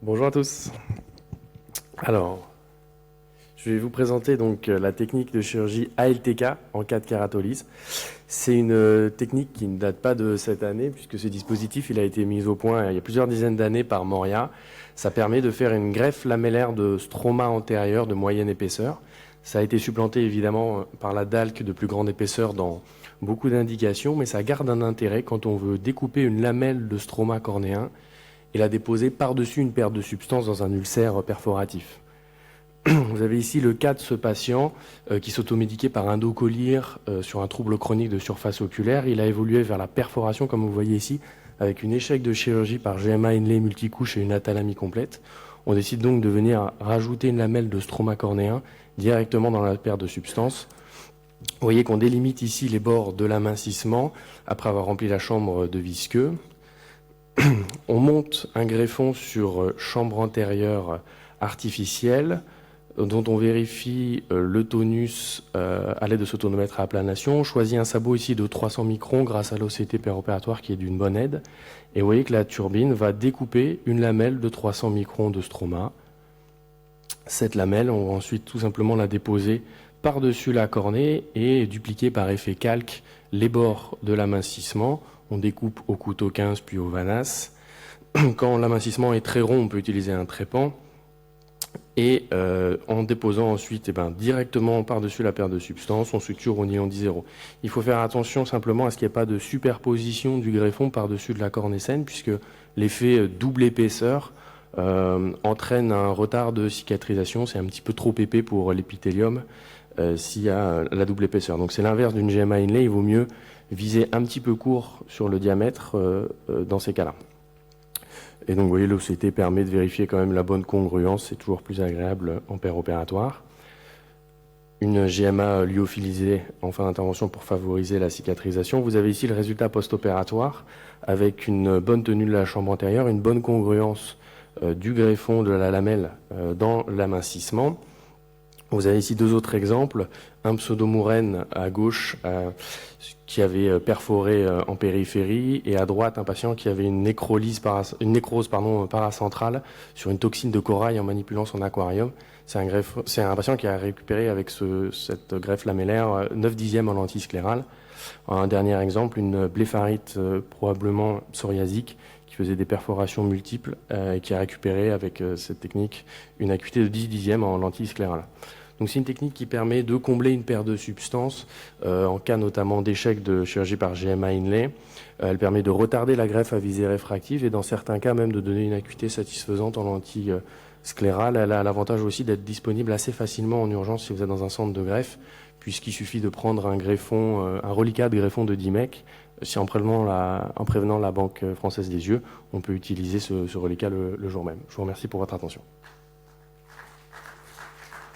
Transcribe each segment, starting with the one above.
Bonjour à tous. Alors, je vais vous présenter donc la technique de chirurgie ALTK en cas de kératolyse. C'est une technique qui ne date pas de cette année puisque ce dispositif il a été mis au point il y a plusieurs dizaines d'années par Moria. Ça permet de faire une greffe lamellaire de stroma antérieur de moyenne épaisseur. Ça a été supplanté évidemment par la DALC de plus grande épaisseur dans beaucoup d'indications, mais ça garde un intérêt quand on veut découper une lamelle de stroma cornéen et la déposer par-dessus une perte de substance dans un ulcère perforatif. Vous avez ici le cas de ce patient qui s'automédiquait par indocolire sur un trouble chronique de surface oculaire. Il a évolué vers la perforation, comme vous voyez ici, avec une échec de chirurgie par GMA inlay multicouche et une athalamie complète. On décide donc de venir rajouter une lamelle de stroma cornéen directement dans la perte de substance. Vous voyez qu'on délimite ici les bords de l'amincissement après avoir rempli la chambre de visqueux. On monte un greffon sur chambre antérieure artificielle dont on vérifie le tonus à l'aide de ce tonomètre à aplanation. On choisit un sabot ici de 300 microns grâce à l'OCT péropératoire qui est d'une bonne aide. Et vous voyez que la turbine va découper une lamelle de 300 microns de stroma. Cette lamelle, on va ensuite tout simplement la déposer par-dessus la cornée et dupliquer par effet calque les bords de l'amincissement. On découpe au couteau 15 puis au Vanas. Quand l'amincissement est très rond, on peut utiliser un trépan. Et en déposant ensuite directement par-dessus la perte de substance, on suture au nylon 10-0. Il faut faire attention simplement à ce qu'il n'y ait pas de superposition du greffon par-dessus de la cornée saine, puisque l'effet double épaisseur entraîne un retard de cicatrisation. C'est un petit peu trop épais pour l'épithélium s'il y a la double épaisseur. Donc c'est l'inverse d'une GMA inlay, il vaut mieux viser un petit peu court sur le diamètre dans ces cas-là. Et donc vous voyez, l'OCT permet de vérifier quand même la bonne congruence, c'est toujours plus agréable en péropératoire. Une GMA lyophilisée en fin d'intervention pour favoriser la cicatrisation. Vous avez ici le résultat post-opératoire avec une bonne tenue de la chambre antérieure, une bonne congruence du greffon de la lamelle dans l'amincissement. Vous avez ici deux autres exemples, un pseudomourène à gauche qui avait perforé en périphérie et à droite un patient qui avait une nécrose paracentrale sur une toxine de corail en manipulant son aquarium. C'est un patient qui a récupéré avec cette greffe lamellaire 9/10 en lentille sclérale. Un dernier exemple, une blépharite probablement psoriasique qui faisait des perforations multiples et qui a récupéré avec cette technique une acuité de 10/10 en lentille sclérale. Donc c'est une technique qui permet de combler une perte de substance en cas notamment d'échec de chirurgie par GMA inlay. Elle permet de retarder la greffe à visée réfractive et dans certains cas même de donner une acuité satisfaisante en lentille sclérale. Elle a l'avantage aussi d'être disponible assez facilement en urgence si vous êtes dans un centre de greffe, puisqu'il suffit de prendre un greffon, un reliquat de greffon de 10 mèques. Si en prévenant la Banque française des yeux, on peut utiliser ce reliquat le jour même. Je vous remercie pour votre attention.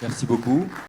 Merci beaucoup.